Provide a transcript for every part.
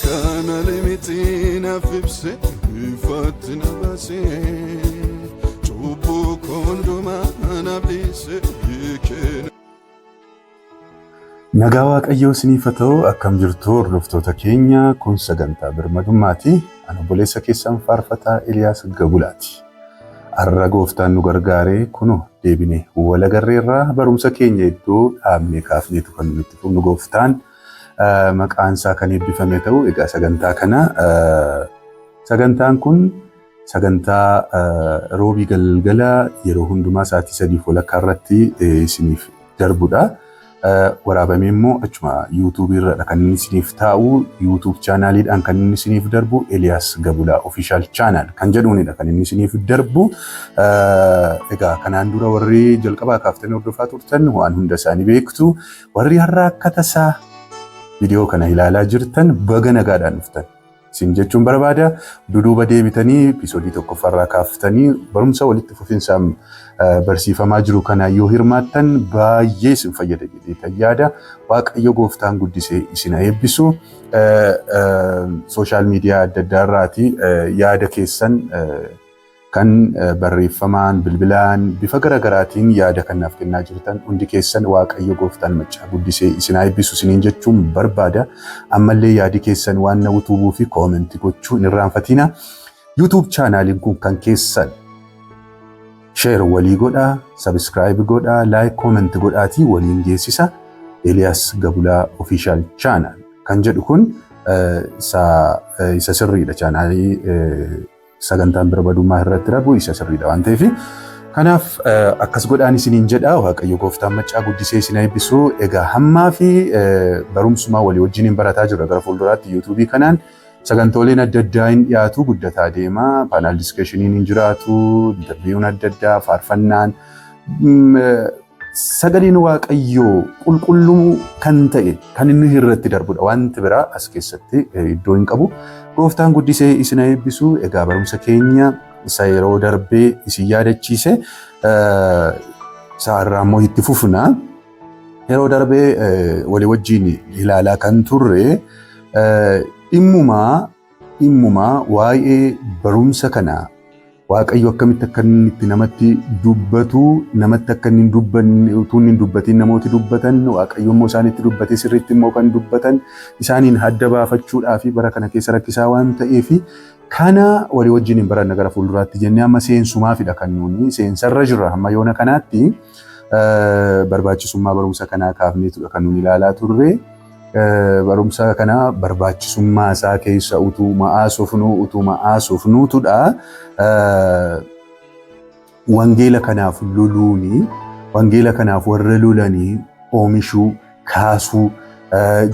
كان لمتينا في بسي فاتنا بسي شوبو كوندما أنا بليسي كنا Nagaa Waaqayyoo isiniif haa ta'u akkam jirtu hordoftoota keenya kun sagantaa birmadummaati. Ani obboleessa keessan faarfataa Eliyaas Gabulaati. Har'a Gooftaan nu gargaaree kunoo deebinee wal agarreerraa barumsa keenya iddoo dhaabnee kaafneetu kan nutti fufnu Gooftaan maqaan isaa kan eebbifame ta'u egaa sagantaan kun sagantaa roobii galgala yeroo hundumaa sa'aatii 3 irratti isiniif darbudha. Waraabamee immoo achuma YouTube irra kan inni isiniif taa'u YouTube chaanaliidhaan kan inni isiniif darbu Eliyaas Gabulaa Official Channel kan jedhuunidha kan inni isiniif darbu. Egaa kanaan dura warri jalqabaa kaaftanii hordofaa turtan waan hunda isaanii beektu. Warri har'a akka tasaa viidiyoo kana ilaalaa jirtan baga nagaadhaan dhuftan. Isin jechuun barbaada duduuba deebitanii episoodii tokkoffaarraa kaaftanii barumsa walitti fufinsaan barsiifamaa jiru kana yoo hirmaattan baay'ee isin fayyada jedhee yaada. Waaqayyo Gooftaan guddisee isin eebbisu. Sooshaal miidiyaa adda addaa irraati yaada keessan kan barreeffamaan bilbilaan bifa garaagaraatiin yaada kanaaf kennaa jirtan hundi keessan Waaqayyo Gooftaan maccaa guddisee isin eebbisu isiniin jechuun barbaada. Ammallee yaadi keessan waan na utubuu fi koomentii gochuu hin irraanfatina. YouTube chaanaliin kun kan keessan share walii godhaa, subscribe godhaa, like, comment godhaatii waliin geessisa. Eliyaas Gabulaa Official Channel kan jedhu kun isa sirriidha chaanalii sagantaan birmadummaa irratti darbu isa sirriidha waan ta'eef kanaaf akkas godhaan isiniin jedha. Waaqayyo Gooftaan maccaa guddisee isin eebbisu. Egaa hammaa fi barumsumaa walii wajjin barataa jirra gara fuulduraatti YouTube kanaan sagantooleen adda addaa hin dhiyaatu guddataa deema. Panel discussion hin jiraatu, interviewun adda addaa, faarfannaan sagaleen Waaqayyoo qulqulluu kan ta'e kan inni irratti darbudha. Wanti biraa as keessatti iddoo hin qabu. Gooftaan guddisee isin eebbisu. Egaa barumsa keenya isa yeroo darbee isin yaadachiise sa'arraa immoo itti fufna. Yeroo darbee walii wajjin ilaalaa kan turre dhimmumaa waa'ee barumsa kanaa Waaqayyo akkamitti akka inni itti namatti dubbatu, namatti akka inni hin dubbanne utuu hin dubbatiin namooti dubbatan, Waaqayyo immoo isaanitti dubbatee sirriitti immoo kan dubbatan isaaniin adda baafachuudhaaf bara kana keessa rakkisaa waan ta'eef kana walii wajjin baranna gara fuulduraatti jennee amma seensumaafidha kan nuuni seensarra jirra amma yoona kanaatti barbaachisummaa barumsa kanaa kaafneetudha kan nuuni ilaalaa turre. Barumsa kana barbaachisummaa isaa keessa utuu ma'aasofnuutudha. Wangeela kanaaf loluuni, wangeela kanaaf warra lolanii oomishuu, kaasuu,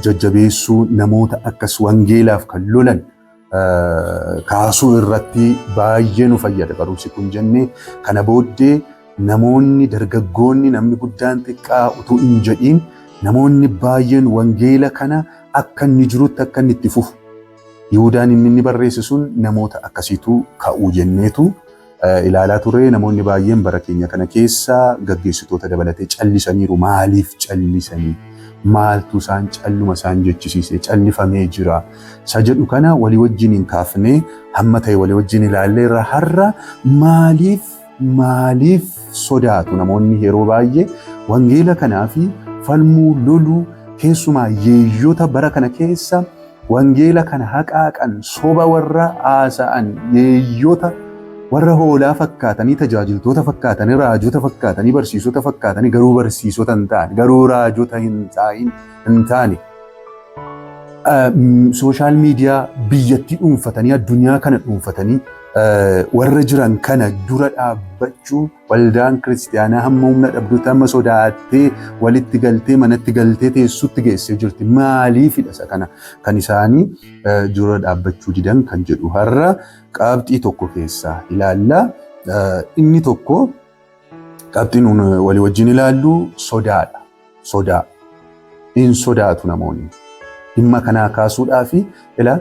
jajjabeessuu namoota akkas wangeelaaf kan lolan kaasuu irratti baay'ee nu fayyada barumsi kun jennee kana booddee namoonni dargaggoonni namni guddaan xiqqaa utuu hin jedhiin namoonni baay'een wangeela kana akka inni jirutti akka inni itti fufu. Yihuudaan inni barreesse sun namoota akkasiitu ka'uu jenneetu ilaalaa turre. Namoonni baay'een bara keenya kana keessa gaggeessitoota dabalatee callisaniiru. Maaliif callisanii? Maaltu isaan calluma isaan jechisiise? Callifamee jira. Isa jedhu kana walii wajjin hin kaafnee hamma ta'e walii wajjin ilaalleerra har'a maaliif sodaatu namoonni yeroo baay'ee wangeela kanaafi falmuu loluu keessumaa yeeyyoota bara kana keessa wangeela kana haqaaqan soba warra haasa'an yeeyyoota warra hoolaa fakkaatanii tajaajiltoota fakkaatanii raajota fakkaatanii barsiisota fakkaatanii garuu barsiisota hin taane garuu raajota hin taane sooshaal miidiyaa biyyattii dhuunfatanii addunyaa kana dhuunfatanii warra jiran kana dura dhaabbachuu waldaan kiristaanaa hamma humna dhabduutti amma sodaattee walitti galtee manatti galtee teessutti geessee jirti. Maaliifidha isa kana kan isaanii dura dhaabbachuu didan kan jedhu har'a qabxii tokko keessaa ilaalla. Inni tokko qabxiin walii wajjin ilaallu sodaadha. Sodaa. In sodaatu namoonni. Dhimma kanaa kaasuudhaaf ilaa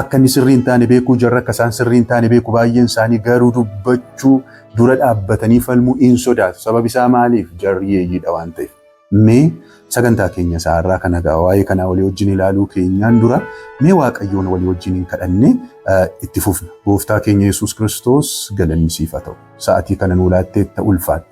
akka inni sirrii hin taane beekuu jarra akka isaan sirrii hin taane beeku baay'een isaanii garuu dubbachuu dura dhaabbatanii falmuu hin sodaatu. Sababi isaa maaliif? Jarri yeeyyiidha waan ta'eef. Mee sagantaa keenya isaarraa kan egaa waa'ee kanaa walii wajjin ilaaluu keenyaan dura mee Waaqayyoon walii wajjin kadhannee itti fufna. Gooftaa keenya Yesuus Kiristoos galanni siif haa ta'u. Sa'aatii kana nuu laatteetta ulfaadhu.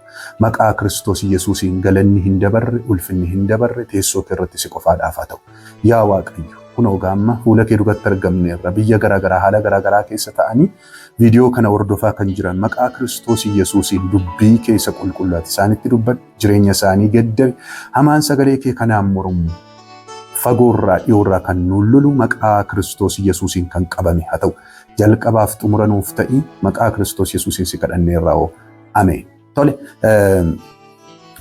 Maqaa Kiristoos Yesuusiin galanni hin dabarre, ulfinni hin dabarre teessoo kee irratti si qofaadhaaf haa ta'u. Yaa Waaqayyo, kun ogaamma fuula kee duratti argamneerra biyya garaagaraa haala garaagaraa keessa ta'anii viidiyoo kana hordofaa kan jiran maqaa Kiristoos Yesuusiin dubbii keessa qulqullaati isaanitti dubbadhu jireenya isaanii geddabe hamaan sagalee kee kanaan mormu fagoorraa dhiyoorraa kan nuun lolu maqaa Kiristoos Yesuusiin kan qabame haa ta'u. Jalqabaaf xumura nuuf ta'i maqaa Kiristoos Yesuusiin si kadhanneerra oo ameen. Tole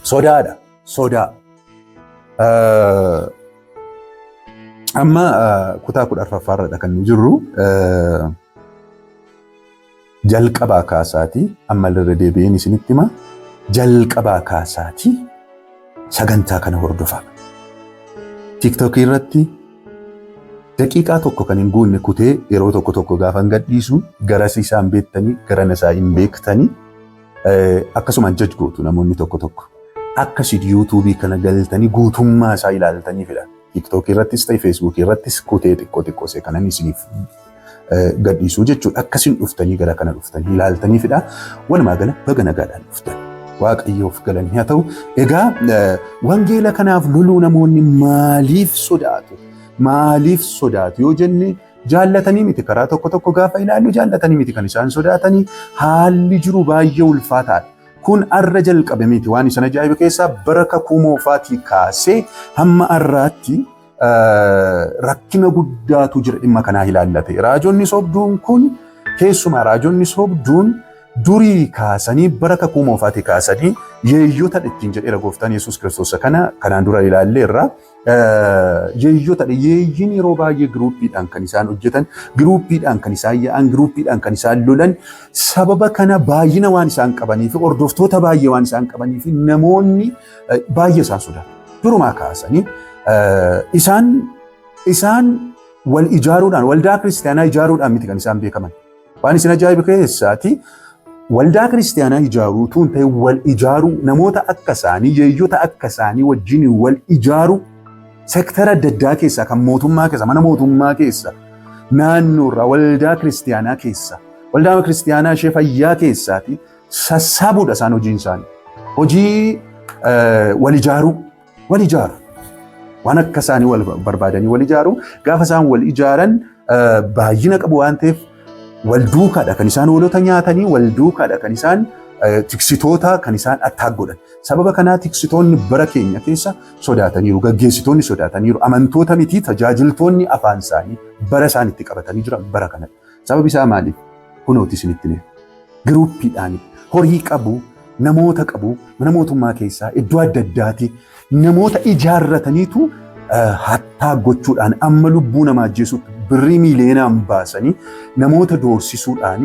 sodaadha sodaa. Amma kutaa 14ffaarradha kan nu jirru jalqabaa kaasaatii amma irra deebi'een isinitti hima jalqabaa kaasaatii sagantaa kana hordofaa. TikTokii irratti daqiiqaa tokko kan hin guunne kutee yeroo tokko tokko gaafa gadhiisu garas isaan beektanii garana isaa hin beektanii akkasumaan jaj gootu namoonni tokko tokko akkasii yuutuubii kana galtanii guutummaa isaa ilaaltanii fedha. TikTokii irrattis ta'e Feesbuukii irrattis kutee xiqqoo see kanan isiniif gadhiisuu jechuudha. Akkasiin dhuftanii gara kana dhuftanii ilaaltanii fedha. Walumaa gala baga nagaadhaan dhuftan. Waaqayyoof galanni haa ta'u. Egaa wangeela kanaaf loluu namoonni maaliif sodaatu? Maaliif sodaatu yoo jenne jaallatanii miti karaa tokko tokko gaafa ilaallu jaallatanii miti kan isaan sodaatanii haalli jiru baay'ee ulfaataadha. Kun arra jalqabe miti waan isaan ajaa'iba keessaa bara kumoofaatii kaasee hamma arraatti rakkina guddaatu jira dhimma kanaa ilaallate. Raajonni sobduun kun keessumaa raajonni sobduun durii kaasanii bara kumoofaatii kaasanii yeeyyota ittiin jedheera gooftaan Yesuus Kiristoos kanaan dura ilaalleerra. Yeeyyota yeeyyiin yeroo baay'ee giruuppiidhaan kan isaan hojjetan, giruuppiidhaan kan isaan yaa'an, giruuppiidhaan kan isaan lolan sababa kana baay'ina waan isaan qabaniif hordoftoota baay'ee waan isaan qabaniif namoonni baay'ee isaan sodaatu. Durumaa kaasanii isaan wal ijaaruudhaan waldaa kiristaanaa ijaaruudhaan miti kan isaan beekaman. Waan isin ajaa'iba keessaati waldaa kiristaanaa ijaaruu tuun ta'e wal ijaaruu namoota akka isaanii yeeyyota akka isaanii wajjin wal ijaaruu sektara adda addaa keessaa kan mootummaa keessa mana mootummaa keessa naannoorraa waldaa kiristaanaa keessa waldaa kiristaanaa ishee fayyaa keessaati sassaabuudha isaan hojiin isaanii. Hojii wal ijaaru waan akka isaanii wal barbaadanii wal ijaaru gaafa isaan wal ijaaran baay'ina qabu waan ta'eef wal duukaadha kan isaan hoolota nyaatanii wal duukaadha kan isaan tiksitoota kan isaan attaak godhan. Sababa kanaa tiksitoonni bara keenya keessa sodaataniiru, gaggeessitoonni sodaataniiru, amantoota miti tajaajiltoonni afaan isaanii bara isaan itti qabatanii jiran bara kanadha. Sababi isaa maaliif? Kunooti isinitti hime. Giruuppiidhaan horii qabu, namoota qabu, mana mootummaa keessaa iddoo adda addaati namoota ijaarrataniitu attaak gochuudhaan amma lubbuu namaa ajjeesutti birrii miileenaan baasanii namoota doorsisuudhaan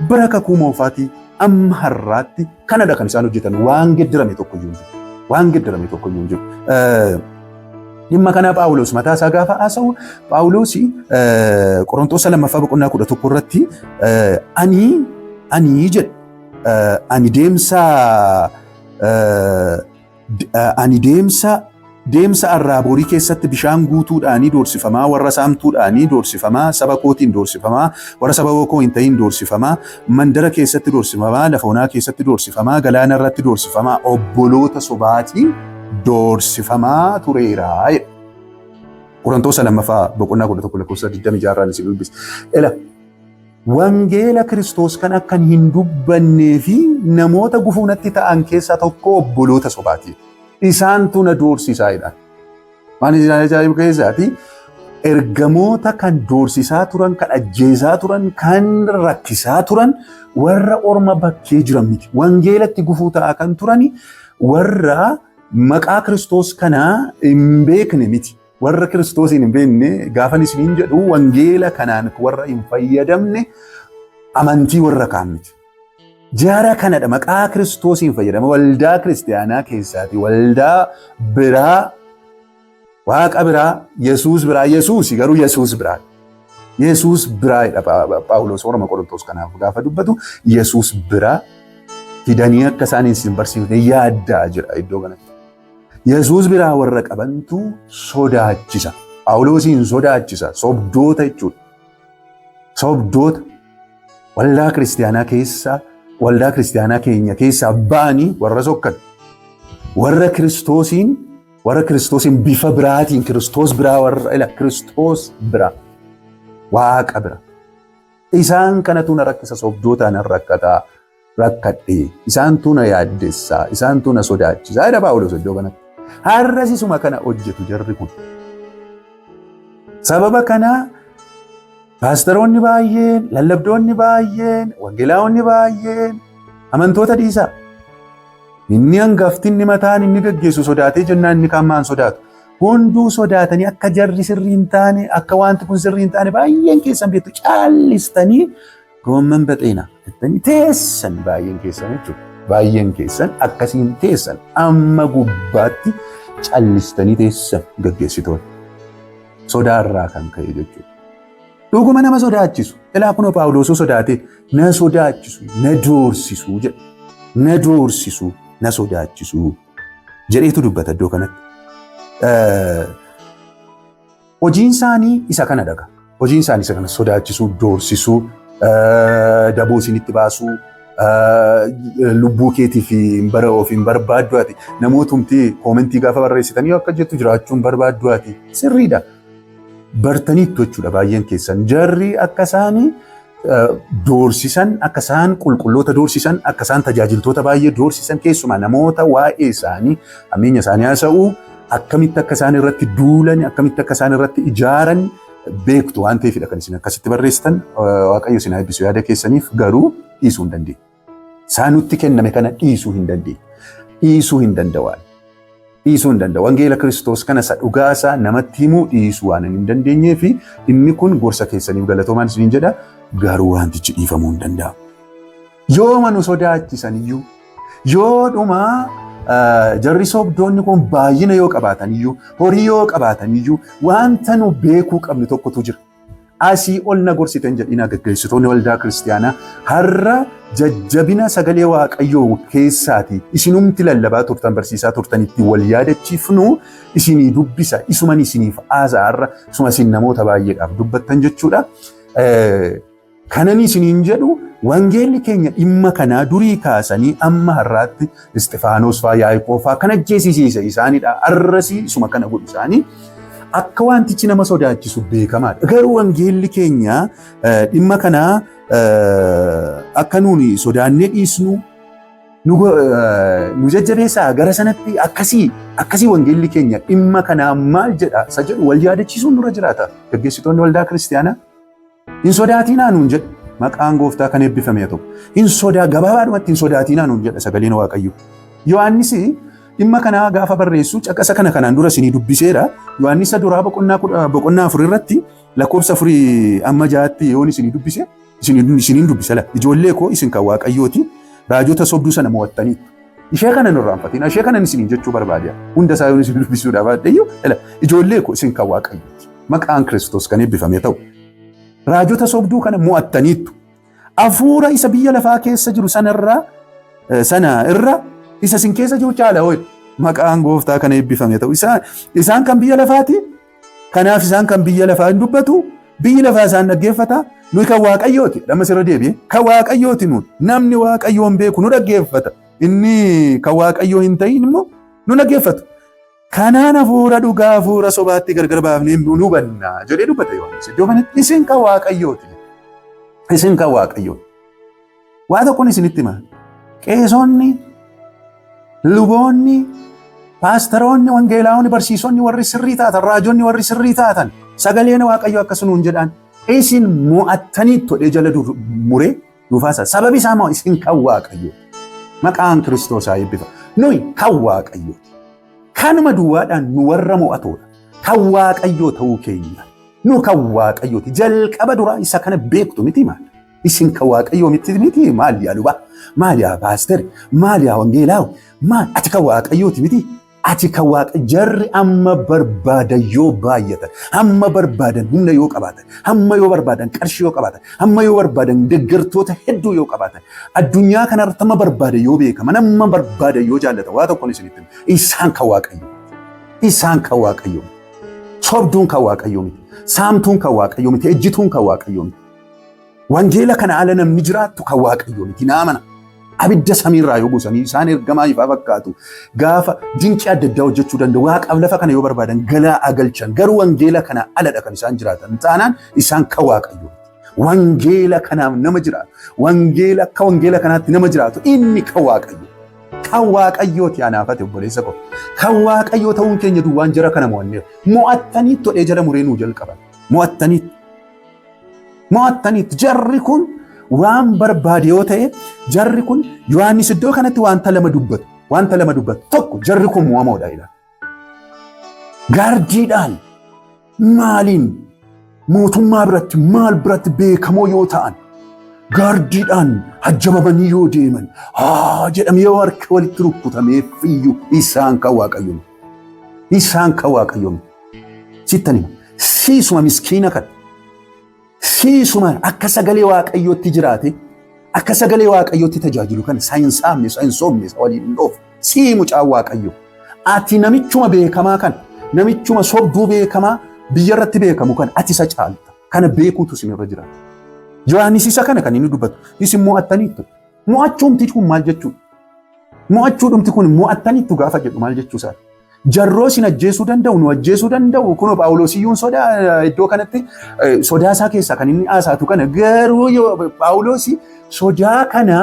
bara kumoofaatii amma har'aatti kanadha kan isaan hojjetan waan geddirame tokko iyyuu jiru. Waan geddirame tokko iyyuu jiru. Dhimma kana Phaawulos mataa isaa gaafa haasa'u Phaawulos Qorontoos 2:11 irratti ani jedhe ani deemsa arraaborii keessatti bishaan guutuudhaanii doorsifamaa warra saamtuudhaanii doorsifamaa saba kootiin doorsifamaa warra saba koo hin ta'in doorsifamaa mandara keessatti doorsifamaa lafa onaa keessatti doorsifamaa galaana irratti doorsifamaa obboloota sobaatiin doorsifamaa tureera. Qorontoos 2:11 isin dubbisa. Wangeela Kiristoos kan akka hin dubbannee fi namoota gufuunatti ta'an keessaa tokko obboloota sobaati. Isaantu na doorsisaa jedhan. Waan isaan ajaa'ibu keessaati ergamoota kan doorsisaa turan, kan ajjeesaa turan, kan rakkisaa turan warra orma bakkee jiran miti. Wangeelatti gufuu ta'aa kan turani warra maqaa Kiristoos kanaa hin beekne miti. Warra Kiristoosiin hin beekne gaafan isiniin jedhu wangeela kanaan warra hin fayyadamne amantii warra kaan miti. Jara kanadha maqaa Kiristoosiin fayyadama waldaa kiristaanaa keessaati waldaa biraa waaqa biraa Yesuus biraa Yesuus garuu Yesuus biraa Yesuus biraadha Phaawulos warra Qorontoos kanaaf gaafa dubbatu Yesuus biraa fidanii akka isaan isin barsiifne yaaddaa jira iddoo kanatti. Yesuus biraa warra qabantu sodaachisa. Phaawulosiin sodaachisa. Sobdoota jechuudha. Sobdoota waldaa kiristaanaa keessaa waldaa kiristaanaa keenya keessaa ba'anii warra sokkan. Warra Kiristoosiin bifa biraatiin Kiristoos biraa warra ila Kiristoos biraa Waaqa bira. Isaan kanatu na rakkisa sobdootaan rakkadhee. Isaantu na yaaddessaa. Isaantu na sodaachisaa. Jedha Phaawulos iddoo kanatti. Har'asisuma kana hojjetu jarri kun. Sababa kana paasteroonni baay'een, lallabdoonni baay'een, wangeelaawonni baay'een amantoota dhiisaa. Inni hangafti inni mataan inni gaggeessu sodaatee jennaan inni kaan maan sodaatu. Hunduu sodaatanii akka jarri sirrii hin taane, akka wanti kun sirrii hin taane baay'een keessan beektu caallistanii goomman baxeena jettanii teessan baay'een keessan jechuudha. Baay'een keessan akkasiin teessan amma gubbaatti callistanii teessan gaggeessitoonni. Sodaarraa kan ka'e jechuudha. Dhuguma nama sodaachisu. Ilaa kunoo Phaawulosuu sodaatee na sodaachisu, na doorsisu jedha. Na doorsisu, na sodaachisu jedheetu dubbata iddoo kanatti. Hojiin isaanii isa kana dhaga. Hojiin isaanii isa kana sodaachisuu, doorsisuu, daboo isinitti baasuu, lubbuu keetiif bara ofiin barbaaddu ati. Namootumti koomentii gaafa barreessitanii akka jettu jiraachuun barbaaddu ati. Sirriidha. Bartaniittu jechuudha baay'een keessan. Jarri akka isaanii doorsisan, akka isaan qulqulloota doorsisan, akka isaan tajaajiltoota baay'ee doorsisan keessumaa namoota waa'ee isaanii, hammeenya isaanii haasa'uu, akkamitti akka isaan irratti duulan, akkamitti akka isaan irratti ijaaran beektu waan ta'eefidha kan isin akkasitti barreessitan. Waaqayyo isin haa eebbisu yaada keessaniif garuu dhiisuu hin dandeenye. Isaanutti kenname kana dhiisuu hin dandeenye. Dhiisuu hin danda'an. Dhiisuu hin danda'u. Wangeela Kiristoos kana isa dhugaasaa namatti himuu dhiisuu waan hin dandeenyee fi inni kun gorsa keessaniif galatoomaan isiniin jedha. Garuu wantichi dhiifamuu hin danda'amu. Yoo manu sodaachisan iyyuu, yoo dhumaa jarri sobdoonni kun baay'ina yoo qabaatan iyyuu, horii yoo qabaatan iyyuu, wanta nu beekuu qabnu tokkotu jira. Asii ol na gorsitan jedhina gaggeessitoonni waldaa kiristaanaa har'a jajjabina sagalee Waaqayyoo keessaati isinumti lallabaa turtan barsiisaa turtanitti wal yaadachiifnu isinii dubbisa isuman isiniif haasa'a isuma isin namoota baay'eedhaaf dubbattan jechuudha. Kanan isiniin jedhu wangeelli keenya dhimma kanaa durii kaasanii amma har'aatti Isxifaanos fa'aa Yaaqoob fa'aa kan ajjeesisiise isaaniidha. Har'asii isuma kana godhu isaanii akka wantichi nama sodaachisu beekamaadha. Garuu wangeelli keenya dhimma kanaa akka nuuni sodaannee dhiisnu nu jajjabeessaa gara sanatti akkasii wangeelli keenya dhimma kanaa maal jedha isa jedhu wal yaadachiisuun nurra jiraata. Gaggeessitoonni waldaa kiristaanaa hin sodaatinaa nuun jedha. Maqaan gooftaa kan eebbifame haa ta'u. Gabaabaadhumatti hin sodaatinaa nuun jedha sagaleen Waaqayyoo. Yohaannis dhimma kanaa gaafa barreessu caqasa kanaan dura isinii dubbiseera. Yohaannis duraa boqonnaa 4 irratti lakkoofsa 4 amma 6tti yoon isinii dubbise isiniin dubbisa. Ijoollee koo isin kan Waaqayyooti raajota sobduu sana mo'attaniitu. Ishee kana hin irraanfatin. Ishee kana isiniin jechuu barbaada. Hunda isaa yoon isin dubbisuudhaaf baadhayyo ijoollee koo isin kan Waaqayyooti. Maqaan Kiristoos kan eebbifame ta'u. Raajota sobduu kana mo'attaniitu. Hafuura isa biyya lafaa keessa jiru sana irra isa sin keessa jiru caala ho'i. Maqaan gooftaa kana eebbifame ta'u. Isaan kan biyya lafaati. Kanaaf isaan kan biyya lafaa hin dubbatu. Biyyi lafaa isaan dhaggeeffata. Nuyi kan Waaqayyooti. Lamas irra deebi'e. Kan Waaqayyooti nuyi. Namni Waaqayyoon beeku nu dhaggeeffata. Inni kan Waaqayyoo hin ta'in immoo nu dhaggeeffatu. Kanaan hafuura dhugaa hafuura sobaatti gargar baafnee nu hubanna jedhee dubbata Yohaannis. Iddoo kanatti isin kan Waaqayyooti. Isin kan Waaqayyooti. Waa tokkoon isinitti hima. Qeesonni, luboonni, paasteroonni, wangeelaawonni, barsiisonni warri sirrii taatan, raajonni warri sirrii taatan sagaleen Waaqayyoo akkasumaan jedhaan isin mo'attanii todhee jala muree dhufaasa. Sababi isaa moo isin kan Waaqayyooti. Maqaan Kiristoos haa eebbifamu. Nuyi kan Waaqayyooti. Kanuma duwwaadhaan nu warra mo'atoodha. Kan Waaqayyoo ta'uu keenya. Nu kan Waaqayyooti. Jalqaba duraa isa kana beektu miti maal? Isin kan Waaqayyoo miti maal yaa lubaa? Maal yaa paasteri? Maal yaa wangeelaawu? Maal ati kan Waaqayyooti miti? Ati kan jarri amma barbaadan yoo baay'atan, amma barbaadan humna yoo qabaatan, amma yoo barbaadan qarshii yoo qabaatan, amma yoo barbaadan deeggartoota hedduu yoo qabaatan, addunyaa kanarratti amma barbaadan yoo beekaman, amma barbaadan yoo jaallatan waa tokkoon isinitti isaan kan Waaqayyoo. Isaan kan Waaqayyoo miti. Sobduun kan Waaqayyoo miti. Saamtuun kan Waaqayyoo miti. Ejjituun kan Waaqayyoo miti. Wangeela kana ala namni jiraattu kan Waaqayyoo miti. Naamana. Abidda samiirraa yoo buusanii isaan ergamaa ifaa fakkaatu gaafa dinqii adda addaa hojjechuu danda'u waaqaaf lafa kana yoo barbaadan galaa agalchan garuu wangeela kana aladha kan isaan jiraatan taanaan isaan kan Waaqayyoo wangeela kanaaf nama jiraatu wangeela akka wangeela kanaatti nama jiraatu inni kan Waaqayyooti anaafate obboleessa koo kan Waaqayyoo ta'uun keenya duwwaan jara kana mo'anneera mo'attaniitti todhee jala mureenuu jalqaban mo'attaniitti jarri kun waan barbaade yoo ta'e jarri kun Yohaannis iddoo kanatti wanta lama dubbatu tokko jarri kun mo'amoodha ila gaardiidhaan maaliin mootummaa biratti maal biratti beekamoo yoo ta'an gaardiidhaan ajjabamanii yoo deeman jedhamee yoo harka walitti rukkutamee fiyyuu isaan kan Waaqayyoo sittani siisuma miskiina kan siisuma akka sagalee Waaqayyootti jiraate akka sagalee Waaqayyootti tajaajilu kan saayinsoomne waliin hin dhoofu sii mucaan Waaqayyoo ati namichuma beekamaa kan namichuma sobduu beekamaa biyya irratti beekamu kan ati isa caalta kana beekuutu sinirra jira. Yohaannis isa kana kan inni dubbatu isin mo'attaniittu mo'achuumti kun maal jechuudha? Mo'achuudhumti kun mo'attaniittu gaafa jedhu maal jechuusaa? Jarroo sin ajjeesuu danda'u nu ajjeesuu danda'u kun Phaawulosiyyuun sodaa iddoo kanatti sodaa isaa keessaa kan inni haasaatu kana garuu Phaawulosi sodaa kana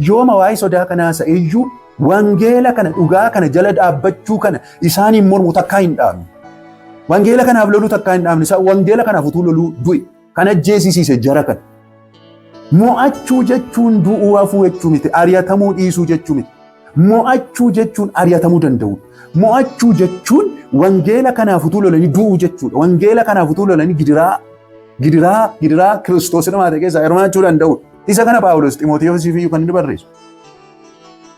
yooma waa'ee sodaa kana haasa'eeyyuu wangeela kana dhugaa kana jala dhaabbachuu kana isaaniin mormu takkaa hin dhaabne. Wangeela kanaaf loluu takkaa hin dhaabne wangeela kanaaf utuu loluu du'e kan ajjeesisiise jara kana. Mo'achuu jechuun du'uu hafuu jechuu miti ari'atamuu dhiisuu jechuu miti. Mo'achuu jechuun ari'atamuu danda'u. Mo'achuu jechuun wangeela kanaaf utuu lolanii du'uu jechuudha. Wangeela kanaaf utuu lolanii gidiraa Kiristoos hirmaate keessaa hirmaachuu danda'u. Isa kana Phaawulos Ximootiyoosiif iyyuu kan inni barreessu.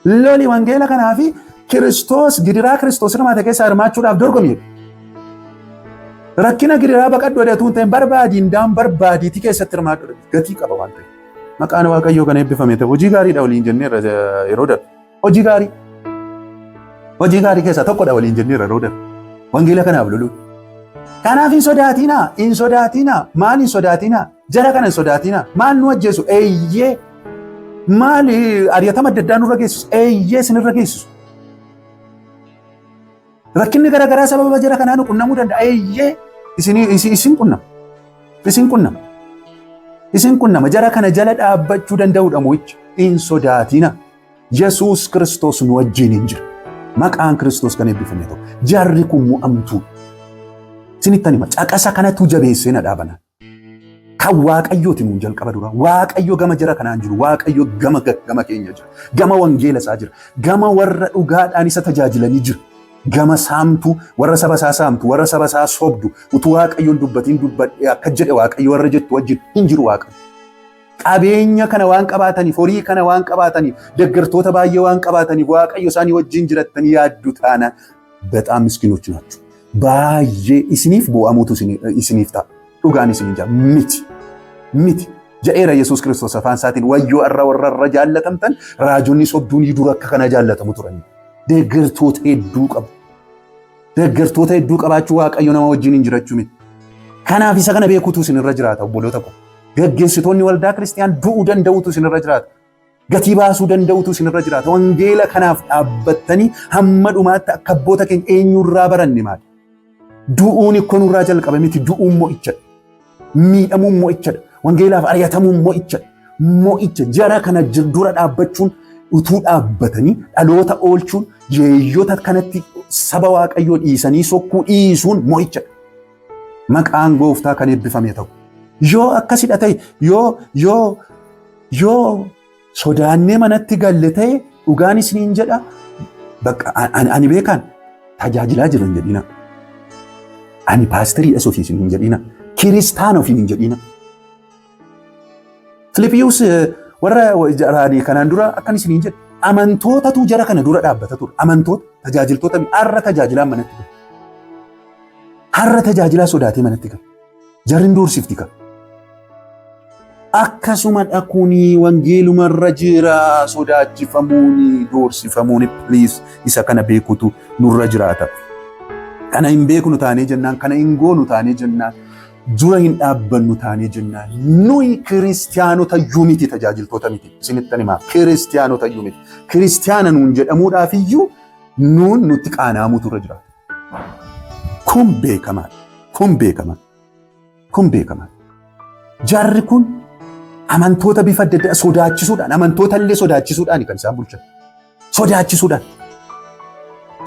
Loli wangeela kanaafi gidiraa Kiristoos hirmaate keessaa hirmaachuudhaaf dorgomedha. Rakkina gidiraa baqadhu adeetuun ta'in barbaadiitii keessatti hirmaadhu gatii qaba waan ta'eef. Maqaan Waaqayyoo kan eebbifame ta'e hojii gaariidha waliin jenneerra yeroo darbe. Hojii gaarii keessaa tokkodha waliin jenneerra yeroo darbe. Wangeela kanaaf loluu. Kanaaf hin sodaatinaa. Maal hin sodaatinaa? Jara kana hin sodaatinaa. Maal nu ajjeesu? Eeyyee. Maal ari'atama adda addaa nurra geessisu? Eeyyee sinirra geessisu. Rakkinni garaagaraa sababa jara kanaa nu qunnamuu danda'a. Eeyyee isin qunnama. Jara kana jala dhaabbachuu danda'uudha mo'icha. Hin sodaatinaa. Yesuus Kiristoos nu wajjin hin jira. Maqaan Kiristoos kan eebbifame ta'u. Jarri kun mo'amtuu. Isinittan hima caqasa kanatu jabeessee na dhaabana. Kan Waaqayyooti nuun jalqaba dura. Waaqayyo gama jara kanaan jiru. Waaqayyo gama keenya jira. Gama wangeela isaa jira. Gama warra dhugaadhaan isa tajaajilanii jira. Gama saamtuu warra saba isaa saamtu warra saba isaa sobdu utuu Waaqayyoon dubbatiin dubbadhe akka jedhe Waaqayyo warra jettu wajjin hin jiru Waaqayyo. Qabeenya kana waan qabaataniif horii kana waan qabaataniif deeggartoota baay'ee waan qabaataniif Waaqayyo isaanii wajjin jiraatanii yaaddu taana በጣም ምስኪኖች ናችሁ. Baay'ee isiniif bu'amuutu isiniif ta'a. Dhugaan isiniin jaa miti. Ja'eera Yesuus Kiristoos afaan isaatiin wayyoo warra jaallatamtan raajonni sobduun dura akka kana jaallatamu turani. Deeggartoota hedduu qabu. Deeggartoota hedduu qabaachuu Waaqayyo nama wajjin hin jiraachuu miti. Kanaaf isa kana beekuutu isinirra jiraata obboloota ko. Gaggeessitoonni waldaa Kiristiyaan du'uu danda'uutu isinirra jiraata. Gatii baasuu danda'uutu isinirra jiraata. Wangeela kanaaf dhaabbattanii hamma dhumaatti akka abboota keenya eenyurraa baranne maali? Du'uun ikkoo nurraa jalqabe miti du'uun mo'ichadha. Miidhamuun mo'ichadha. Wangeelaaf ari'atamuun mo'icha. Jara kana dura dhaabbachuun utuu dhaabbatanii dhaloota oolchuun yeeyyota kanatti saba Waaqayyoo dhiisanii sokkuu dhiisuun mo'ichadha. Maqaan Gooftaa kan eebbifame ta'u. Yoo akkasidha ta'e yoo sodaannee manatti galle ta'e dhugaan isiniin jedha bakka ani beekaan tajaajilaa jiran jedhina. Ani paastariidha ofii isiniin jedhina. Kiristaana ofii hin jedhina. Filiphiyuus warra jaraanii kanaan dura akkan isiniin jedhe amantootatu jara kana dura dhaabbata ture. Amantoota tajaajiltoota har'a tajaajilaa manatti galu. Har'a tajaajilaa sodaatee manatti galu. Jarri doorsifti qaba. Akkasuma dhaquuni wangeelumarra jira sodaachifamuuni doorsifamuuni please isa kana beekutu nurra jiraata. Kana hin beeknu taanee jennaan, kana hin goonu taanee jennaan, dura hin dhaabbannu taanee jennaan. Nuyi kiristiyaanota iyyuu miti, tajaajiltoota miti. Isinittan himaa, kiristiyaanota iyyuu miti. Kiristiyaana nuun jedhamuudhaaf iyyuu nuun nutti qaana'amutu irra jiraata. Kun beekamaadha. Kun beekamaadha. Kun beekamaadha. Jarri kun amantoota bifa adda addaa sodaachisuudhaan, amantoota illee sodaachisuudhaan kan isaan bulchan. Sodaachisuudhaan.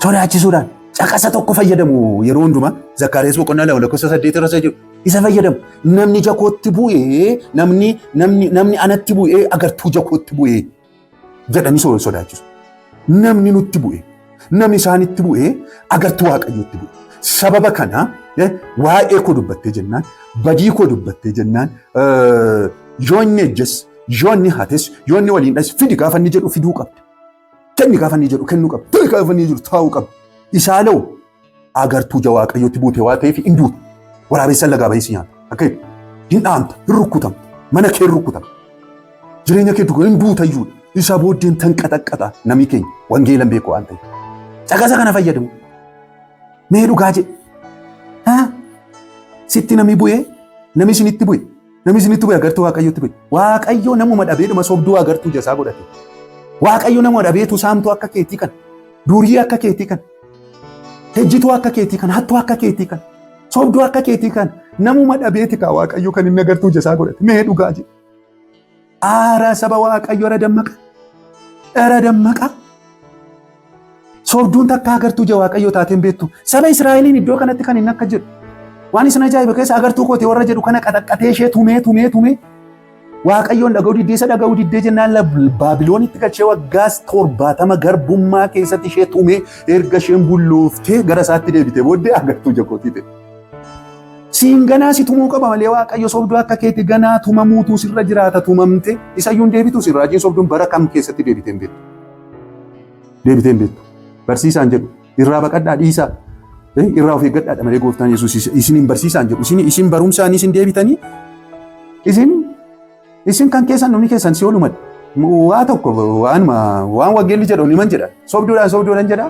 Sodaachisuudhaan. Caqasa tokko fayyadamu yeroo hundumaa Zakkaariyaas boqonnaa 2:8 irra jiru. Isa fayyadamu. Namni jakootti bu'ee, namni anatti bu'ee agartuu jakootti bu'ee jedhanii sodaachisu. Namni nutti bu'ee, namni isaanitti bu'ee agartuu Waaqayyootti bu'e. Sababa kana waa'ee koo dubbattee jennaan, badii koo dubbattee jennaan, yoonni ejjes, yoonni hates, yoonni waliin dhas fidi gaafa inni jedhu fiduu qabda. Kenni gaafa inni jedhu kennuu qabda. Ta'e gaafa inni jedhu taa'uu qabda. Isaa lau agartuu ija Waaqayyootti buute waa ta'eef hin duutu. Waraabessa lagaa bahee si nyaata. Akka hin dhaamta, hin rukkutamta, mana kee hin rukkutama. Jireenya kee dhugaa hin duuta iyyuu. Isaa booddeen tan qaxaqqaxa namni keenya wangeelan beeku waan ta'eef. Caqasa kana fayyadamu. Mee dhugaa jedhe. Sitti namni bu'ee, namni isinitti bu'e, namni isinitti bu'e agartuu Waaqayyootti bu'e. Waaqayyoo namuma dhabeedhuma sobduu agartuu jasaa godhate. Waaqayyoo namuma dhabeetu saamtuu akka keetii kan, durii akka keetii kan, hejjituu akka keetii kan, hattuu akka keetii kan, sobduu akka keetii kan, namuma dhabeeti kaa Waaqayyoo kan inni agartuu jasaa godhate. Mee dhugaa jedhe. Aaraa saba Waaqayyoo era dammaqa. Era dammaqa. Sobduun takka agartuu ija Waaqayyoo taateen beektu. Saba Israa'eliin iddoo kanatti kan inni akka jedhu. Waan isin ajaa'iba keessa agartuu kootee warra jedhu kana qaxaqqatee ishee tumee Waaqayyoon dhaga'uu diddee isa dhaga'uu diddee jennaan Baabiloonitti galchee waggaas 70 garbummaa keessatti ishee tumee erga isheen bullooftee gara isaatti deebitee booddee agartuu ija kootii ta'e. Siin ganaa si tumuu qaba malee Waaqayyo sobduu akka keetti ganaa tumamuutu sirra jiraata tumamte isayyuu hin deebitu sirraa jiin sobduun bara kam keessatti deebiteen beektu. Deebiteen beektu. Barsiisaan jedhu irraa baqadhaa dhiisaa. Irraa of eeggadhaadha malee gooftaan Yesuus isiniin barsiisaan jedhu. Isin barumsaan isin deebitanii isin kan keessan namni keessan si oolumadha. Waa tokko waan wangeelli jedhu niman jedha. Sobduudhaan jedha.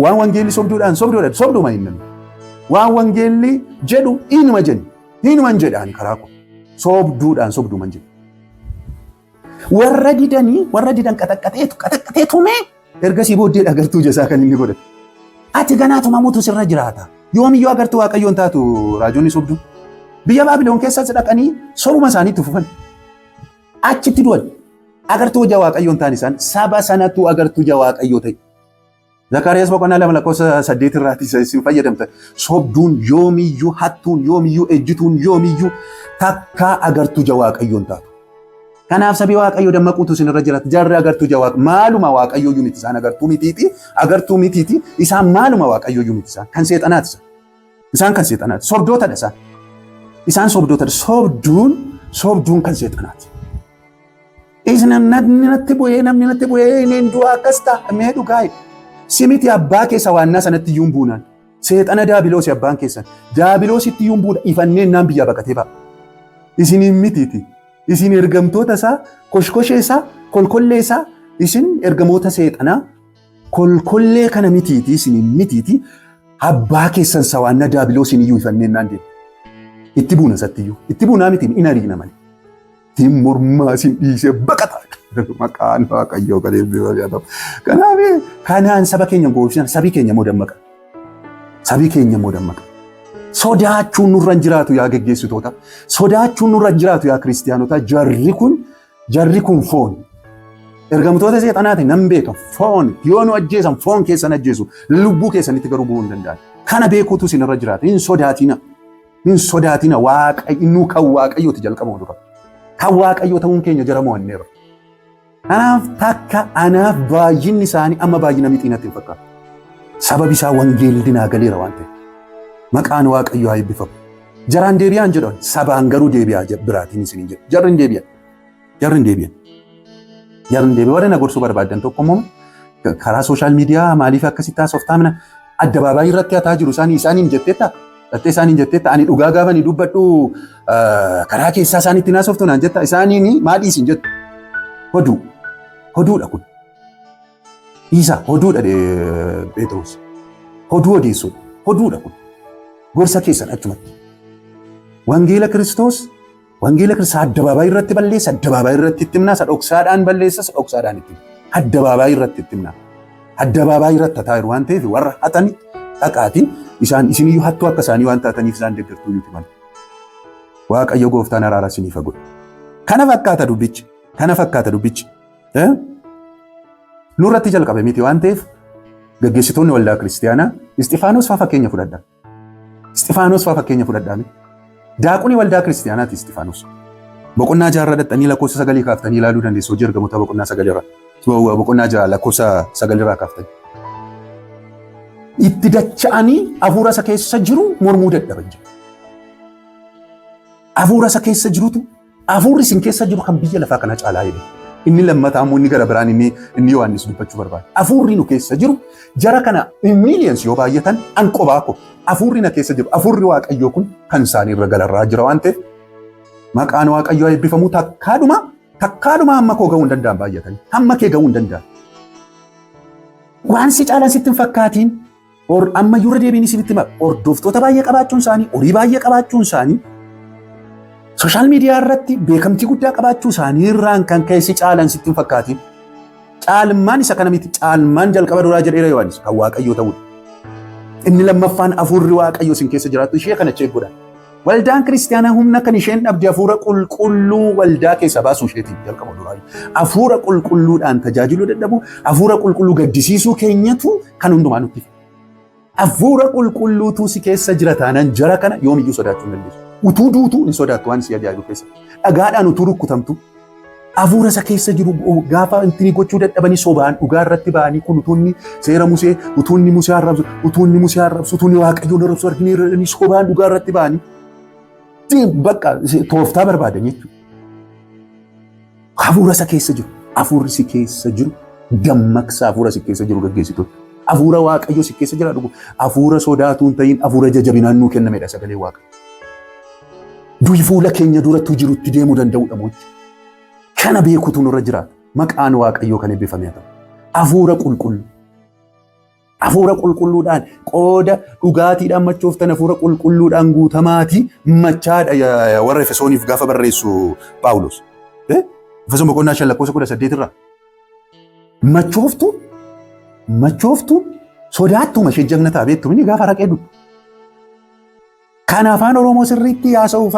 Waan wangeelli sobduudhaan sobduuma hin namni. Waan wangeelli jedhu inuma jenni. Inuman jedhaan karaa kun. Sobduuman jedhu. Warra didan qaxaqqatee tumee ergasii booddee agartuu jasaa kan inni godhate. Ati ganaa tumamuutu sirra jiraata. Yoomiyyuu agartuu Waaqayyoon taatu raajonni sobduu. Biyya Baabiloon keessatti dhaqanii sobuma isaaniitti fufan. Achitti du'an. Agartuu ija Waaqayyoon ta'an isaan saba sanatu agartuu ija Waaqayyoo ta'e. Zakkaariyaas boqonnaa 2:8 irraatti isin fayyadamtan. Sobduun yoomiyyuu hattuun yoomiyyuu ejjituun yoomiyyuu takka agartuu ija Waaqayyoon taatu. Kanaaf sabii Waaqayyoo dammaquutu isinirra jiraata. Jarri agartuu ija Waaqayyoo maaluma Waaqayyoo iyyuu miti isaan agartuu mitiiti isaan maaluma Waaqayyoo iyyuu miti isaan kan seexanaati isaan kan seexanaati sobdootadha isaan sobdootadha sobduun kan seexanaati. Namni natti bu'ee inni du'a akkas ta'a mee dhugaa simiti abbaa keessa waannaa sanatti iyyuu buunaan seexana daabiloosi abbaan keessan daabiloositti iyyuu buuna ifanneen naan biyyaa baqatee ba'a. Isiniin mitiiti. Isin ergamtoota isaa, koshkoshee isaa, kolkollee isaa, isin ergamoota seexanaa, kolkollee kana mitiiti, isin mitiiti, abbaa keessan sawaanna daabiloosin iyyuu ifanneen naan deemu. Itti buuna sattiyyuu, itti buunaa mitiin in ariina malee. Ittiin mormaa isin dhiisee baqata. Maqaan Waaqayyoo kan eebbifamu yaa ta'u. Kanaaf kanaan saba keenya goofsisan sabii keenya immoo dammaqa. Sabii keenya immoo dammaqa. Sodaachuun nurra hin jiraatu yaa geggeessitoota. Sodaachuun nurra hin jiraatu yaa kiristiyaanota. Jarri kun foon. Ergamtoota seexanaati nan beeka foon. Yoo nu ajjeesan foon keessan ajjeesu. Lubbuu keessanitti garuu bu'uu hin danda'an. Kana beekuutu isinirra jiraata. Hin sodaatina. Hin sodaatina. Inni kan Waaqayyooti jalqaba dura. Kan Waaqayyoo ta'uun keenya jara mo'anneera. Kanaaf takka anaaf baay'inni isaanii amma baay'ina mixiinatti hin fakkaatu. Sababi isaa wangeelli dinaa galeera waan ta'eef. Maqaan Waaqayyoo haa eebbifamu. Jaraan deebi'aan jedhan sabaan garuu deebi'aa biraatiin isiniin jedhu. Jarri hin deebi'an. Warra na gorsuu barbaadan tokko immoo karaa sooshaal miidiyaa maaliif akkasitti haasoftaamna addabaabaayii irratti hataa jiru isaaniin jetteetta. Dhattee isaaniin jetteetta ani dhugaa gaafa ni dubbadhu karaa keessaa isaaniitti haasoftu naan jetta isaaniin maadhii isin jettu. Hoduudha kun. Isa hoduudha Pheexroos. Hoduu odeessuudha. Oduudha kun. Gorsa keessan achumatti. Wangeela Kiristoos addabaabaayii irratti balleessa, addabaabaayii irratti itti himnaa, dhoksaadhaan balleessa, dhoksaadhaan itti himna. Addabaabaayii irratti itti himnaa. Addabaabaayii irratti taa'eeru waan ta'eef warra hatanii dhaqaatiin isaan isiniyyuu hattuu akka isaanii waan taataniif isaan deeggartuu yuuti malee. Waaqayyo gooftaan araara isiniif haa godhu. Kana fakkaata dubbichi. Nurratti jalqabe miti waan ta'eef gaggeessitoonni waldaa kiristiyaanaa Isxifaanos fa'aa fakkeenya fudhadhaa. Daaqonii waldaa kiristiyaanaati Isxifaanos. Boqonnaa 6 dhaqxanii lakkoofsa 9 kaaftanii ilaaluu dandeessu. Hojii ergamoota boqonnaa 9 irraa. Boqonnaa 6 lakkoofsa 9 irraa kaaftanii. Itti dacha'anii hafuura isa keessa jiru mormuu dadhaban jiru. Hafuura isa keessa jirutu hafuurri isin keessa jiru kan biyya lafaa kana caalaa jedhe. Inni lammataa immoo inni gara biraan inni Yohaannis dubbachuu barbaada. Hafuurri nu keessa jiru jara kana millions yoo baay'atan anqobaa ko hafuurri na keessa jiru hafuurri Waaqayyoo kun kan isaanii irra galarraa jira waan ta'eef maqaan Waaqayyoo eebbifamu takkaadhuma hamma koo ga'uu hin danda'an baay'atan hamma kee ga'uu hin danda'an. Waan si caalan sitti hin fakkaatiin amma yura deebiin isinitti hima hordoftoota baay'ee qabaachuun isaanii horii baay'ee qabaachuun isaanii sooshaal miidiyaa irratti beekamtii guddaa qabaachuu isaanii irraan kan ka'e si caalan sitti hin fakkaatiin. Caalmaan isa kana miti caalmaan jalqaba duraa jedheera Yohaannis kan Waaqayyoo ta'udha. Inni lammaffaan hafuurri Waaqayyoo isin keessa jiraatu ishee kana cheeggodha. Waldaan kiristiyaanaa humna kan isheen dhabde hafuura qulqulluu waldaa keessa baasuu isheetiin jalqaba duraa. Hafuura qulqulluudhaan tajaajiluu dadhabu hafuura qulqulluu gaddisiisuu keenyatu kan hundumaa nutti fida. Hafuura qulqulluutu si keessa jira taanaan jara kana yoomiyyuu sodaachuu hin dandeessu. Utuu duutuu hin sodaattu waan si ajaa'ibu keessa. Dhagaadhaan utuu rukkutamtu hafuura isa keessa jiru gaafa intini gochuu dadhabanii sobaan dhugaa irratti ba'anii kun utuunni seera Musee, utuunni Musee arrabsu, utuunni Waaqayyoon arrabsu arganii sobaan dhugaa irratti ba'anii bakka tooftaa barbaadan jechuudha. Hafuura isa keessa jiru, hafuurri si keessa jiru, dammaqsa hafuura si keessa jiru gaggeessitoota. Hafuura Waaqayyoo si keessa jira dhugu, hafuura sodaatuu hin ta'in, hafuura jajabinaan nuu kennamedha sagalee Waaqayyoo. Du'i fuula keenya duratti jirutti deemuu danda'udha mootii. Kana beekutu nurra jiraata. Maqaan Waaqayyoo kan eebbifame haa ta'u. Hafuura qulqulluudhaan qooda dhugaatiidhaan machooftan hafuura qulqulluudhaan guutamaatii machaadha warra Efesooniif gaafa barreessu Phaawulos. Efesoon boqonnaa 5 lakkoofsa 18 irraa. Machooftuun sodaattuma ishee jagna ta'a beektu inni gaafa raqee dhufu. Kan afaan Oromoo sirriitti haasa'uu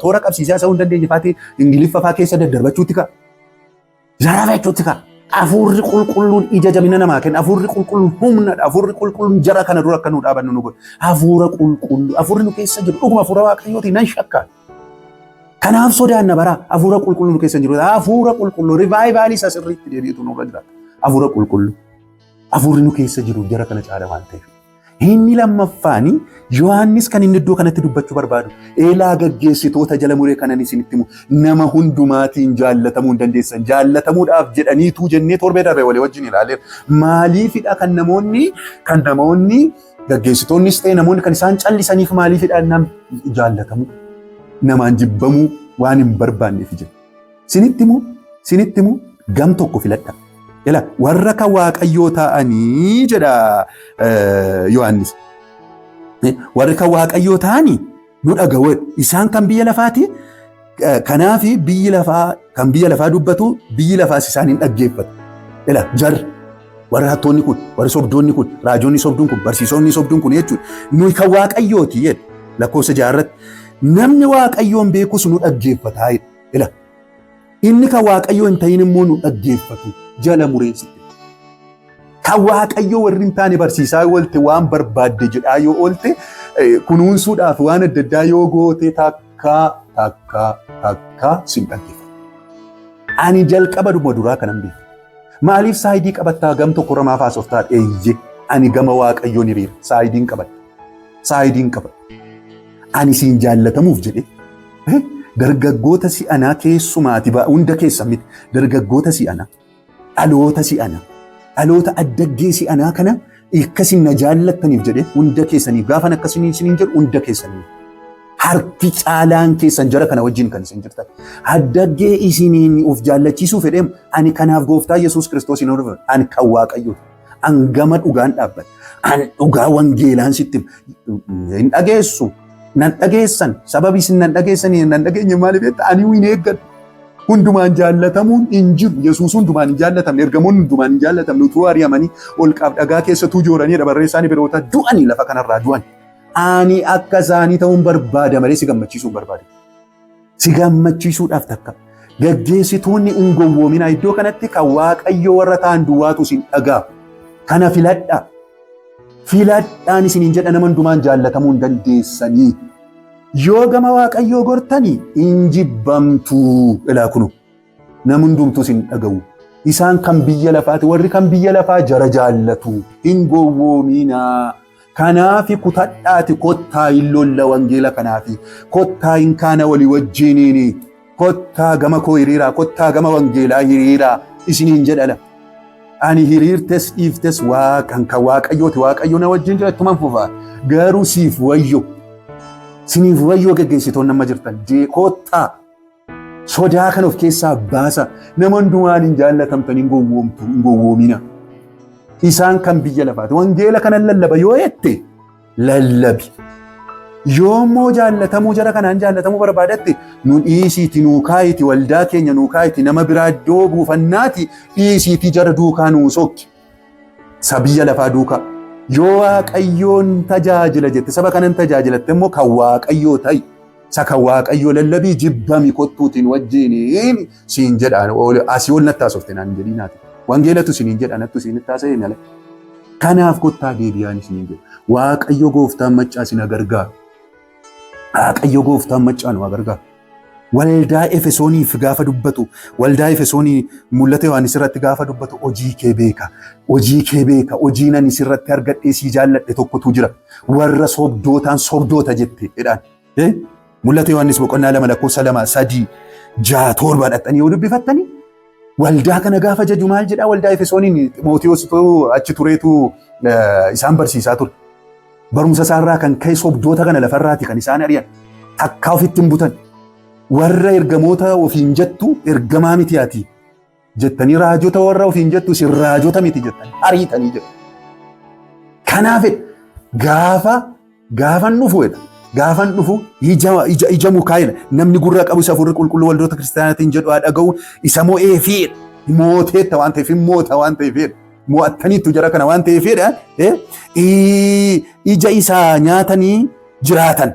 toora qabsiisee haasa'uu hin dandeenye faatee Ingiliffa fa'aa keessa daddarbachuutti ka'a. Zaraafaa jechuutti ka'a. Hafuurri qulqulluun ija jabina namaa kenna. Hafuurri qulqulluun humnadha. Hafuurri qulqulluun jara kana dura akka nu dhaabannu nu godha. Hafuura qulqulluu. Hafuurri nu keessa jiru dhuguma hafuura Waaqayyooti nan shakka. Kanaaf sodaanna bara hafuura qulqulluu nu keessa jiru. Hafuura qulqulluu rivaayivaalii isaa sirriitti deebi'eetu nurra jiraata. Hafuura qulqulluu. Hafuurri nu keessa jiru jara kana caala waan ta'eef. Inni lammaffaani Yohaannis kan inni iddoo kanatti dubbachuu barbaadu eelaa gaggeessitoota jala muree kanan isinitti himu nama hundumaatiin jaallatamuu hin dandeessan jaallatamuudhaaf jedhaniitu jennee torbee darbe walii wajjin ilaaleera. Maaliifidha kan namoonni gaggeessitoonnis ta'e namoonni kan isaan callisaniif maaliifidha nam jaallatamu namaan jibbamuu waan hin barbaanneef jedha. Sinitti himu gam tokko filadha. Warra kan Waaqayyoo ta'anii jedha Yohaannis. Warri kan Waaqayyoo ta'anii nu dhaga'u isaan kan biyya lafaati. Kanaaf biyyi lafaa dubbatu biyyi lafaas isaan hin dhaggeeffatu. Jarri warri hattoonni kun, warri sobdoonni kun, raajoonni sobduun kun, barsiisonni sobduun kun jechuudha. Nuyi kan Waaqayyooti jedha lakkoofsa 6 irratti. Namni Waaqayyoon beekus nu dhaggeeffataa jedha. Inni kan Waaqayyoo hin ta'in immoo nu dhaggeeffatu. Jala mureessitti. Kan Waaqayyoo warri hin taane barsiisaa oolte waan barbaadde jedhaa yoo oolte kunuunsuudhaaf waan adda addaa yoo goote takkaa sin dhaggeeffatu. Ani jalqaba dhuma duraa kanan beeku. Maaliif saayidii qabattaa gam tokko ramaaf haasoftaa eeyyee ani gama Waaqayyoo ni beeka saayidiin qabadha. Ani siin jaallatamuuf jedhe dargaggoota si'anaa keessumaati hunda keessa miti dargaggoota si'anaa. Dhaloota addaggee si'anaa kana akkasiin na jaallattaniif jedhe hunda keessaniif gaafan akkasiin isiniin jedhu hunda keessaniif. Harki caalaan keessan jara kana wajjin kan isin jirtan. Addaggee isiniin of jaallachiisuu fedheem ani kanaaf gooftaa Yesuus Kiristoos hin hordofe ani kan Waaqayyooti. An gama dhugaan dhaabbadha. an dhugaa wangeelaan sitti hin dhageessu nan dhageessan sababii isin nan dhageessanii nan dhageenye maaliif jetta ani hin eeggadhu hundumaan jaallatamuun hin jiru Yesuus hundumaan hin jaallatamne ergamoonni hundumaan hin jaallatamne utuu ari'amanii ol qaaf dhagaa keessattuu jooranii barreessaanii biroota du'anii lafa kanarraa du'an ani akka isaanii ta'uun barbaada malee si gammachiisuu barbaada si gammachiisuudhaaf takka gaggeessitoonni hin gowwoominaa iddoo kanatti kan Waaqayyo warra ta'an duwwaatu isin dhagaa kana filadhaan isiniin jedha nama hundumaan jaallatamuu hin dandeessanii yoo gama Waaqayyoo gortanii hin jibbamtuu ilaa kunu nama hundumtuu isin dhaga'u isaan kan biyya lafaati warri kan biyya lafaa jara jaallatu hin gowwoominaa kanaafi kutadhaati kottaa hin lolla wangeela kanaafi kottaa hin kaana walii wajjiniini kottaa gama koo hiriiraa kottaa gama wangeelaa hiriiraa isiniin jedhala ani hiriirtes dhiiftes waaqan kan Waaqayyooti Waaqayyo na wajjin jira ittuman fufa garuu siif siniif wayyoo gaggeessitoon nama jirtan kottaa sodaa kan of keessaa baasa nama hundumaan hin jaallatamtan hin gowwoomina isaan kan biyya lafaati wangeela kanan lallaba yoo jette lallabi yoommoo jaallatamuu jara kanaan jaallatamuu barbaadatte nu dhiisiiti nuu kaayiti waldaa keenya nuu kaayiti nama biraa iddoo buufannaati dhiisiiti jara duukaa nuu sokki sabiyya lafaa duukaa yoo Waaqayyoon tajaajila jette saba kanan tajaajilatte immoo kan Waaqayyoo ta'i isa kan Waaqayyoo lallabii jibbami kottuutiin wajjiniin siin jedhaan asii ol natti haasofte naan jedhiinaati wangeelatu isiniin jedha nattu isin taasise malee kanaaf kottaa deebi'aan isiniin jedha Waaqayyo gooftaan maccaa isin gargaaru Waaqayyo gooftaan maccaa nu gargaaru waldaa Efesooniif gaafa dubbatu waldaa Efesoonii mul'ata Yohaannis irratti gaafa dubbatu hojii kee beeka hojii nan isirratti argadhee si jaalladhe tokkotu jira warra sobdootaan sobdoota jette jedhaan mul'ata Yohaannis boqonnaa 2:2-3-6-7 dhaxxanii yoo dubbifattanii waldaa kana gaafa jaju maal jedhaa waldaa Efesooniin Ximootiyoos achi tureetu isaan barsiisaa ture barumsa isaarraa kan ka'e sobdoota kana lafarraati kan isaan ari'an takkaa ofitti hin butan warra ergamoota ofiin jettu ergamaa miti ati jettanii raajota warra ofiin jettu isin raajota miti jettanii ariitanii jedhu. Kanaaf gaafan dhufu ija mukaa'ila namni gurra qabu isa afurri qulqulluu waldoota kiristaanaatiin jedhu haa dhaga'u isa mo'ee fiidha mooteetta waan ta'eef moota waan ta'eefidha mo'attaniittu jara kana waan ta'eefidha ija isaa nyaatanii jiraatan.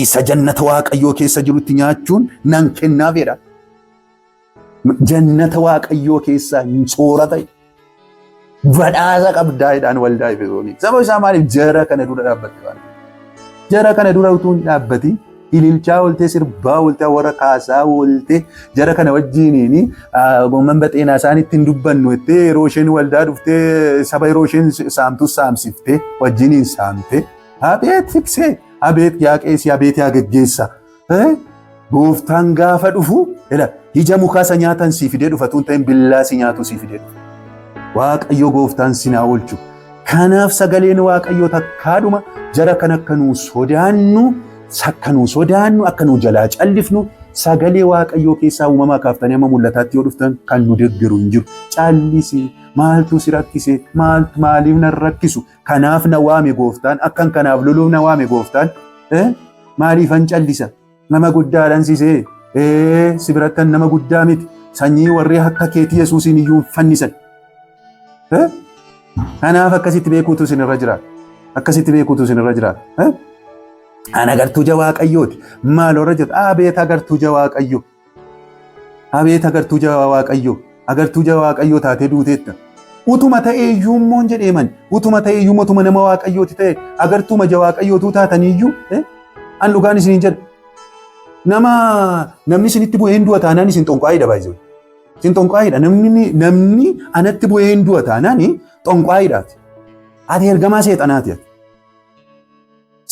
Isa jannata Waaqayyoo keessa jirutti nyaachuun nan kennaafedha. Jannata Waaqayyoo keessaa soorata badhaasa qabdaa jedhaan waldaa Efesoonii. Sababa isaa maaliif jara kana dura dhaabbatte waan jara kana dura utuu hin dhaabbati ililchaa ooltee sirbaa ooltee warra kaasaa ooltee jara kana wajjiniini gomman baxeenaa isaaniitti hin dubbannu jettee yeroo isheen waldaa dhuftee saba yeroo isheen saamtus saamsiftee wajjiniin saamte abeet fiksee. Abeet yaa qeesii abeet yaa gaggeessa gooftaan gaafa dhufu ija mukaasa nyaatan sii fidee dhufatuun ta'in billaa si nyaatu sii fidee dhufa Waaqayyo gooftaan sinaa oolchu kanaaf sagaleen Waaqayyoo takkaadhuma jara kan akka nuu sodaannu akka nuu jalaa callifnu sagalee Waaqayyoo keessaa uumamaa kaaftanii amma mul'ataatti yoo dhuftan kan nu deeggaru hin jiru callisi maaltu si rakkise maaliif na rakkisu kanaaf na waame gooftaan akkan kanaaf loluuf na waame gooftaan maaliifan callisa nama guddaadhaan sisee si birattan nama guddaa miti sanyii warree akka keetii Yesuusiin iyyuu fannisan kanaaf akkasitti beekuutu isinirra jira ana agartuu ija Waaqayyooti maal warra jedhu abeet agartuu ija Waaqayyoo agartuu ija Waaqayyoo taatee duuteetta utuma ta'ee iyyuu immoo jedheeman utuma ta'ee iyyuu utuma nama Waaqayyooti ta'e agartuuma ija Waaqayyootu taataniyyuu an dhugaan isiniin jedha namni isinitti bu'ee hin du'a taanaan isin xonqaa'idha baay'ee isin xonqaa'idha namni anatti bu'ee hin du'a taanaan xonqaa'idhaati ati ergamaa seexanaati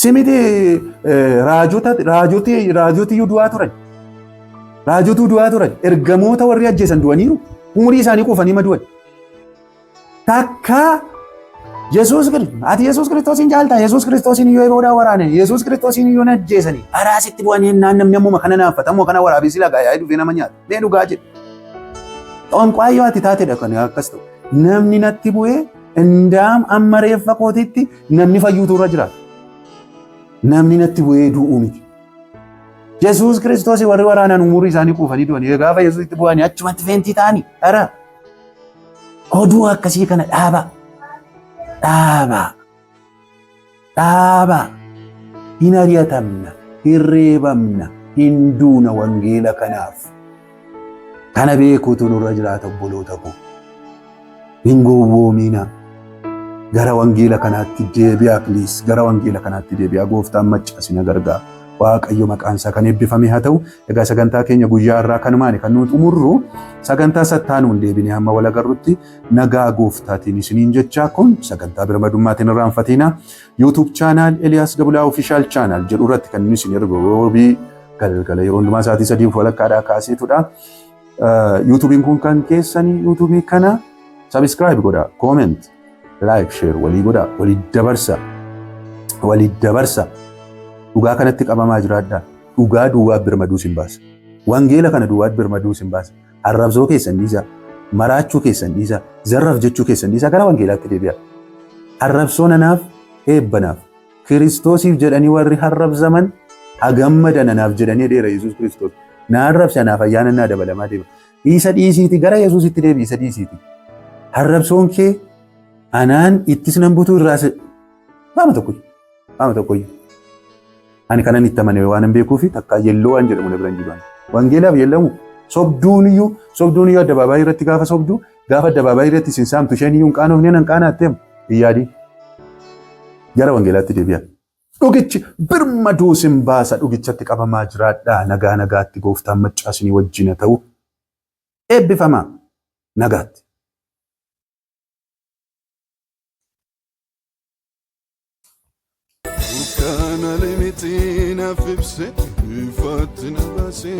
simiti raajoti iyyuu du'aa turan ergamoota warri ajjeesan du'aniiru umurii isaanii quufanii madu'an takka ati Yesuus Kiristoosiin jaaltaa Yesuus Kiristoosiin iyyuu eeboodhaa waraane Yesuus Kiristoosiin iyyuu ajjeesanii araasitti bu'anii namni ammuma kana naaffatamoo kana waraabessi lagaa yaa'ee dhufee nama nyaata mee dhugaa jedhe xonqaayyoo ati taatedha kan akkas ta'u namni natti bu'ee Indaam amma reeffa kootiitti namni fayyuutu irra jiraata. Namni natti bu'ee du'uu miti. Yesuus Kiristoos warri waraanaan umurii isaanii kuufanii du'anii gaafa Yesuusitti bu'anii achumatti feentii ta'anii dhara. Oduu akkasii kana dhaaba. Dhaaba. Hin ari'atamna, hin reebamna, hin duuna wangeela kanaaf. Kana beekuutu nurra jiraata obboloota koo. Hin gowwoomina. Gara wangeela kanaatti deebi'aa please. Gara wangeela kanaatti deebi'aa gooftaan maccasina gargaara. Waaqayyo maqaan isaa kan eebbifame haa ta'u. Egaa sagantaa keenya guyyaa irraa kanumaani kan nuti xumurru sagantaa sattaanuun deebinee hamma wal agarrutti nagaa gooftaatiin isiniin jechaa kun sagantaa birmadummaatiin irraanfatina. YouTube channel Eliyaas Gabulaa Official Channel jedhu irratti kan isin ergu roobii galgala yeroo hundumaa sa'aatii 3 walakkaadhaa kaaseetudha. YouTubein kun kan keessanii YouTube kana subscribe godha, comment, like, share walii godha, walii dabarsa. Dhugaa kanatti qabamaa jiraadha. Dhugaa duwwaa birmaduu sin baasa. Wangeela kana duwwaa birmaduu sin baasa. Arrabsoo keessan dhiisa, maraachuu keessan dhiisa, zarraf jechuu keessan dhiisa gara wangeelaatti deebi'a. Arrabsoo nanaaf eebbanaaf Kiristoosiif jedhanii warri harrabsaman hagammadan anaaf jedhanii dheera Yesuus Kiristoos. Na arrabsa anaaf ayyaana naa dabalamaa deema. Isa dhiisiiti gara Yesuusitti deebi isa dhiisiiti. Arrabsoon kee anaan ittis nan butuu irraas maama tokkoyyuu. Ani kanan itti amane waan hin beekuufi takka yelloo waan jedhamu na biran jiran. Wangeelaaf yellamu sobduun iyyuu addabaabaayii irratti gaafa sobduu gaafa addabaabaayii irratti isin saamtu isheen iyyuu hin qaanofne nan qaanaatteem iyyaadii. Gara wangeelaatti deebi'a. Dhugichi birmaduu sin baasa dhugichatti qabamaa jiraadhaa nagaa nagaatti gooftaan maccaasni wajjina ta'u eebbifamaa nagaatti. Kana limitina fibse ifatina base